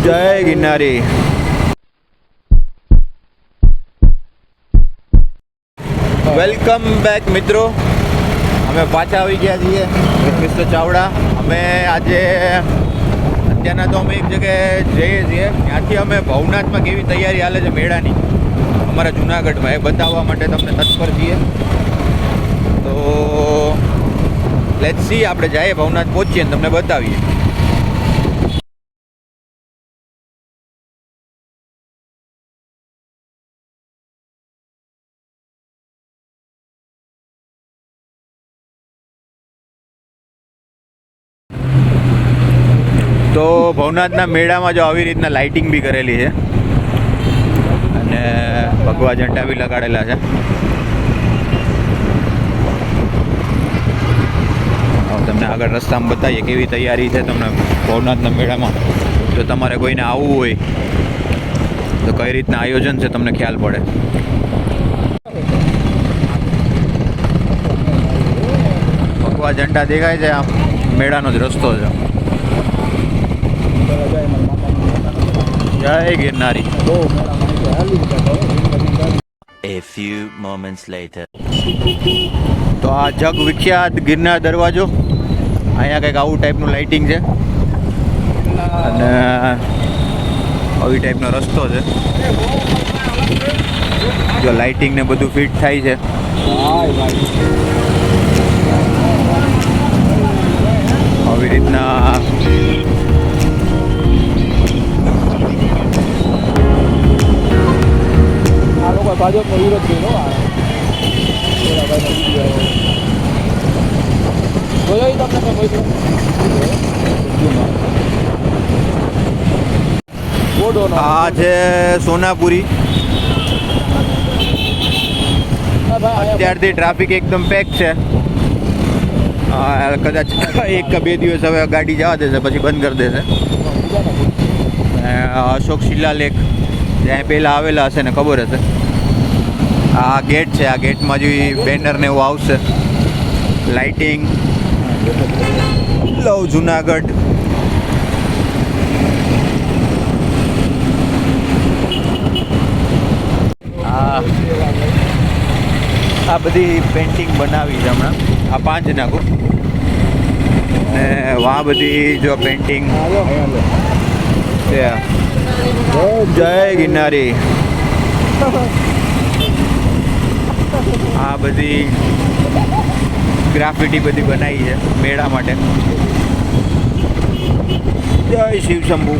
જય ગિરનારી. Welcome back મિત્રો. અમે પાછા આવી ગયા છીએ મિસ્ટર ચાવડા. અમે આજે અત્યારના તો અમે એક જગ્યાએ જઈએ છીએ, ત્યાંથી અમે ભવનાથમાં કેવી તૈયારી હાલે છે મેળાની અમારા જુનાગઢમાં, એ બતાવવા માટે તમને તત્પર છીએ. તો લેટ્સ સી, આપણે જઈએ ભવનાથ પહોંચીએ ને તમને બતાવીએ. તો ભવનાથના મેળામાં જો આવી રીતના લાઇટિંગ બી કરેલી છે અને ભગવા ઝંડા બી લગાડેલા છે. તમને આગળ રસ્તામાં બતાવીએ કેવી તૈયારી છે તમને ભવનાથના મેળામાં. જો તમારે કોઈને આવવું હોય તો કઈ રીતના આયોજન છે તમને ખ્યાલ પડે. ભગવા ઝંડા દેખાય છે, આ મેળાનો જ રસ્તો છે. જય ગિરનારી. A few moments later. તો આ જગ વિખ્યાત ગિરનાર દરવાજો, અહીંયા કંઈક આવું ટાઈપનું લાઇટિંગ છે અને આવી ટાઈપનો રસ્તો છે. જો લાઇટિંગ ને બધું ફિટ થાય છે. આવી રીતના ભાજપનો વિરોધ કર્યો. આ છે સોનાપુરી. અત્યારથી ટ્રાફિક એકદમ પેક છે. કદાચ એક કે બે દિવસ હવે ગાડી જવા દેશે, પછી બંધ કરી દેશે. અશોક શિલાલેખ જ્યાં પહેલાં આવેલા હશે ને ખબર હશે. આ ગેટ છે, આ ગેટમાં જે બેનર ને એવું આવશે. લાઇટિંગ લવ જુનાગઢ. આ બધી પેઇન્ટિંગ બનાવી છે હમણાં. આ 5 નાખું ને વાહ બધી જો પેઇન્ટિંગ. જય ગિરનારી. આ બધી ગ્રાફિટી બધી બનાવી છે મેળા માટે. જય શિવ શંભુ.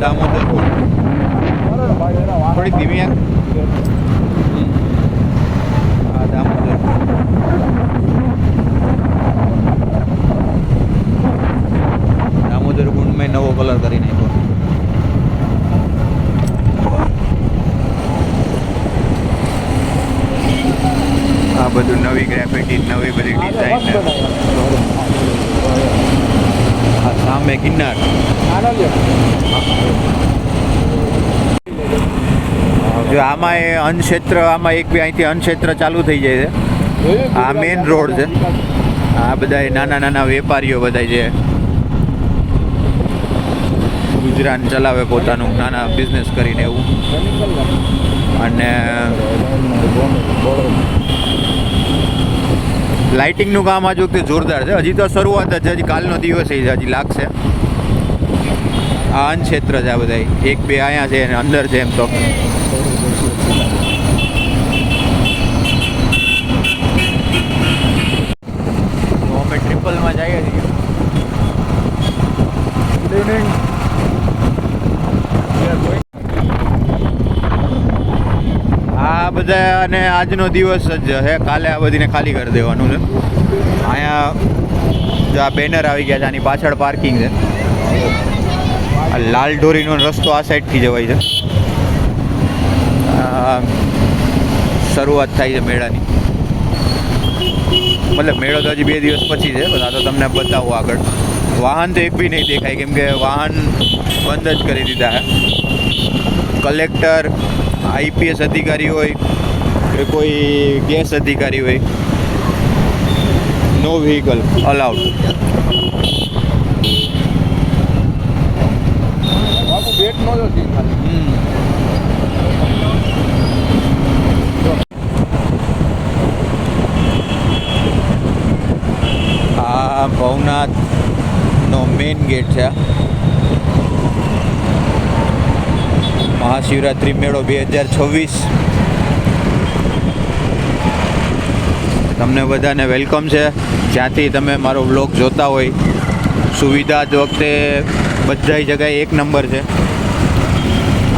દામોદર થોડીક ધીમી. દામોદર કુંડમાં નવો કલર કરી નાખ્યો. આ બધું નવી ગ્રાફિટી, નવી બધી ડિઝાઇન. આ સામે ગિરનાર. જો આમાં એ અન્નક્ષેત્ર, આમાં એક બે અહીંથી અન્નક્ષેત્ર ચાલુ થઈ જાય છે. આ મેઇન રોડ છે. આ બધા નાના નાના વેપારીઓ બધા છે, ગુજરાન ચલાવે પોતાનું નાના બિઝનેસ કરીને એવું. અને લાઇટિંગનું કામ આ વખતે જોરદાર છે. હજી તો શરૂઆત જ, હજી કાલનો દિવસ છે, હજી લાગશે. આ અન્નક્ષેત્ર છે. આ બધા એક બે અહીંયા છે અને અંદર છે. એમ તો અમે ટ્રિપલમાં જઈએ છીએ. આ બધા અને આજનો દિવસ જ છે. કાલે આ બધીને ખાલી કરી દેવાનું છે. અહીંયા જો આ બેનર આવી ગયા છે, આની પાછળ પાર્કિંગ છે. આ લાલ ઢોરીનો રસ્તો આ સાઈડથી જવાય છે. શરૂઆત થાય છે મેળાની. મતલબ મેળો તો હજી 2 દિવસ પછી છે, બધા તો તમને બતાવું આગળ. વાહન તો એક બી નહીં દેખાય કેમ કે વાહન બંધ જ કરી દીધા હે. કલેક્ટર, આઈપીએસ અધિકારી હોય કે કોઈ ગેસ અધિકારી હોય, નો વ્હીકલ અલાઉડ. બાપુ બેટ નો જો જી ખાલી. આ ભવનાથનો મેઇન ગેટ છે. મહાશિવરાત્રિ મેળો 2026. તમને બધાને વેલકમ છે જ્યાંથી તમે મારો વ્લોગ જોતા હોય. સુવિધા જ વખતે બધાય જગ્યાએ એક નંબર છે.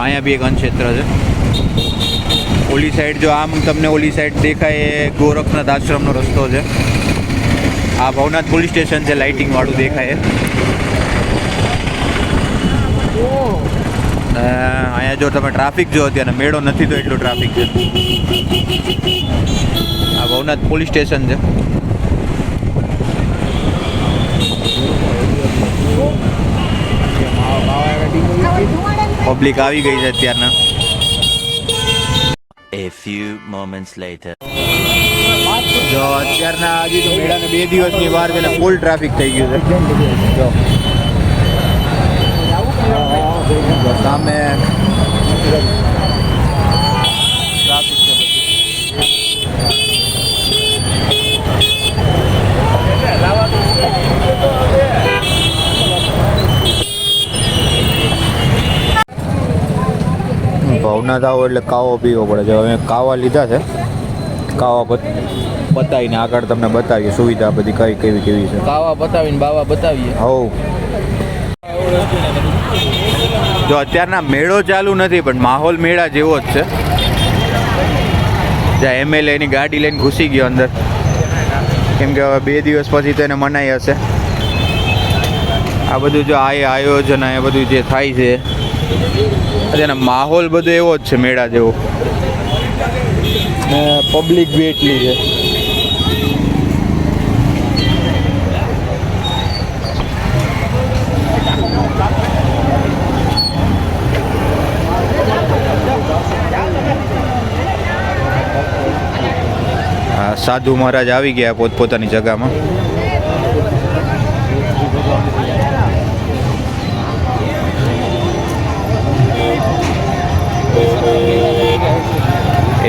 અહીંયા બી એક અન્નક્ષેત્ર છે. ઓલી સાઈડ જો આમ તમને ઓલી સાઈડ દેખાય એ ગોરખનાથ આશ્રમનો રસ્તો છે. આ ભવનાથ પોલીસ સ્ટેશન છે, લાઇટિંગ વાળું દેખાય. અહીંયા જો તમે ટ્રાફિક જો અત્યારે મેળો નથી તો એટલું ટ્રાફિક છે. આ ભવનાથ પોલીસ સ્ટેશન છે. પબ્લિક આવી ગઈ છે અત્યારના. A few moments later. જો અત્યારના હજી તો મેળાને 2 દિવસની વાર છે એટલે ફૂલ ટ્રાફિક થઈ ગયું છે. જો સામે ટ્રાફિક છે બધું. ભવનાથ આવો એટલે કાવો પીવો પડે છે. હવે કાવા લીધા છે. કાવા બતાવીને આગળ તમને બતાવીએ સુવિધા બધી કઈ કેવી છે. કાવા બતાવીને બાવા બતાવીએ. હવ જો અત્યારના મેળો ચાલુ નથી પણ માહોલ મેળા જેવો જ છે. જ્યાં એમએલએ એની ગાડી લઈને ઘૂસી ગયો અંદર કેમ કે હવે 2 દિવસ પછી તો એને મનાઈ હશે. આ બધું જો આયોજન એ બધું જે થાય છે અત્યારના માહોલ બધો એવો જ છે મેળા જેવો. ને પબ્લિક બી એટલી છે. સાધુ મહારાજ આવી ગયા પોતપોતાની જગામાં.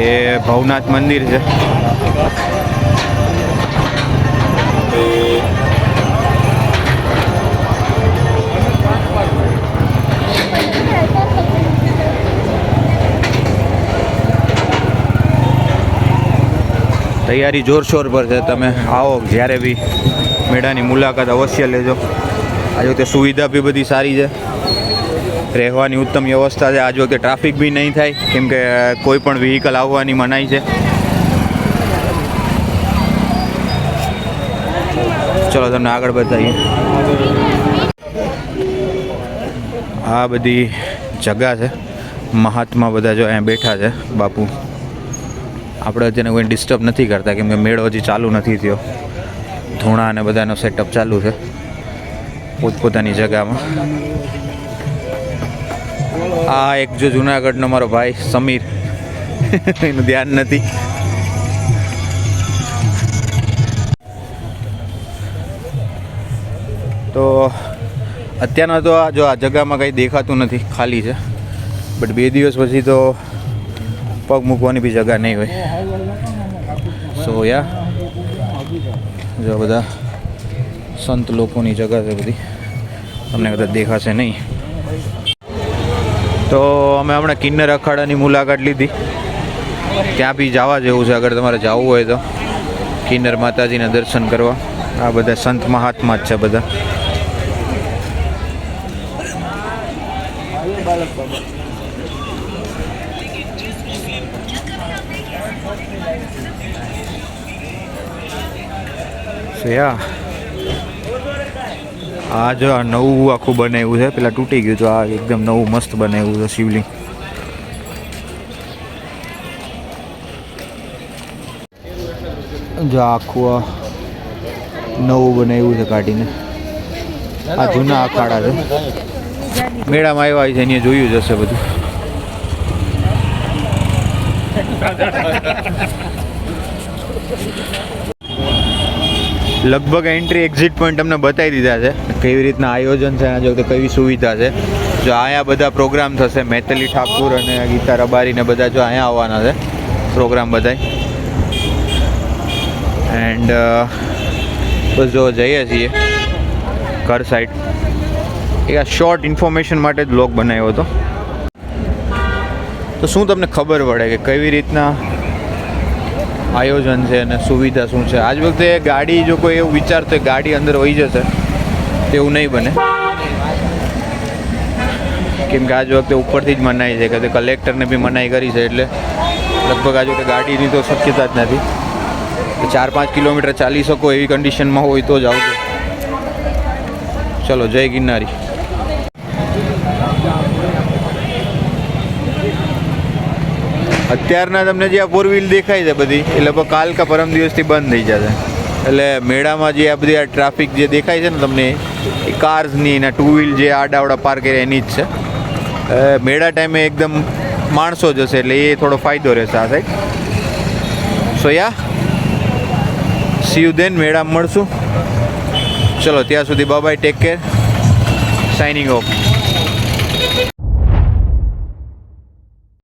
એ ભવનાથ મંદિર છે. તૈયારી જોરશોર પર છે. તમે આવો જ્યારે બી મેળાની મુલાકાત અવશ્ય લેજો. આજ વખતે સુવિધા બી બધી સારી છે. રહેવાની ઉત્તમ વ્યવસ્થા છે. આજ વખતે ટ્રાફિક બી નહીં થાય કેમ કે કોઈ પણ વ્હીકલ આવવાની મનાઈ છે. ચલો તમને આગળ બતાવીએ. આ બધી જગા છે. મહાત્મા બધા જો અહીંયા બેઠા છે બાપુ. આપણે તેને કોઈ ડિસ્ટર્બ નથી કરતા કેમ કે મેળો હજી ચાલુ નથી થયો. ધૂણા અને બધાનો સેટઅપ ચાલુ છે પોતપોતાની જગામાં. આ એક જો જુનાગઢનો મારો ભાઈ સમીર એનું ધ્યાન નથી. તો અત્યારના તો જો આ જગામાં કંઈ દેખાતું નથી, ખાલી છે. બટ 2 દિવસ પછી તો પગ મૂકવાની બી જગા નહીં હોય. સો યા જો બધા સંત લોકોની જગા છે બધી. તમને કદાચ દેખાશે નહીં. તો અમે હમણાં કિન્નર અખાડાની મુલાકાત લીધી. ત્યાં બી જવા જેવું છે અગર તમારે જવું હોય તો કિન્નર માતાજીના દર્શન કરવા. આ બધા સંત મહાત્મા જ છે બધા. આ જો આ નવું આખું બનાવ્યું છે. પેલા તૂટી ગયું તો આ એકદમ નવું મસ્ત બનાવ્યું છે શિવલિંગ. જો આખું આ નવું બનાવ્યું છે કાઢીને. આ જૂના અખાડા છે. મેળામાં આવ્યા છે અહીંયા જોયું જ હશે બધું. લગભગ એન્ટ્રી એક્ઝિટ પોઈન્ટ તમને બતાવી દીધા છે કેવી રીતના આયોજન છે, જો કેવી સુવિધા છે. જો અહીંયા બધા પ્રોગ્રામ થશે, મૈથિલી ઠાકુર અને ગીતા રબારી ને બધા જો અહીંયા આવવાના છે પ્રોગ્રામ બધાય. એન્ડ બસ જો જઈએ છીએ ઘર સાઈડ. એક આ શોર્ટ ઇન્ફોર્મેશન માટે જ બ્લોગ બનાવ્યો હતો. તો શું તમને ખબર પડે કે કેવી રીતના આયોજન છે અને સુવિધા શું છે. આજ વખતે ગાડી જો કોઈ એવું વિચારતો ગાડી અંદર વહી જશે તેવું નહીં બને, કેમ કે આજ વખતે ઉપરથી જ મનાઈ છે કે કલેક્ટરને બી મનાઈ કરી છે, એટલે લગભગ આજ વખતે ગાડીની તો શક્યતા જ નથી. 4-5 કિલોમીટર ચાલી શકો એવી કન્ડિશનમાં હોય તો જ આવજો. ચલો જય ગિરનારી. અત્યારના તમને જે આ 4 વ્હીલ દેખાય છે બધી એ લગભગ કાલ કા પરમ દિવસથી બંધ થઈ જશે. એટલે મેળામાં જે આ બધી આ ટ્રાફિક જે દેખાય છે ને તમને એ કાર્સની ને 2 વ્હીલ જે આડાવડા પાર્ક કરે એની જ છે. મેળા ટાઈમે એકદમ માણસો જ હશે એટલે એ થોડો ફાયદો રહેશે આ side. So yeah see you then, મેળામાં મળશું. ચલો ત્યાં સુધી bye bye, take care, signing of.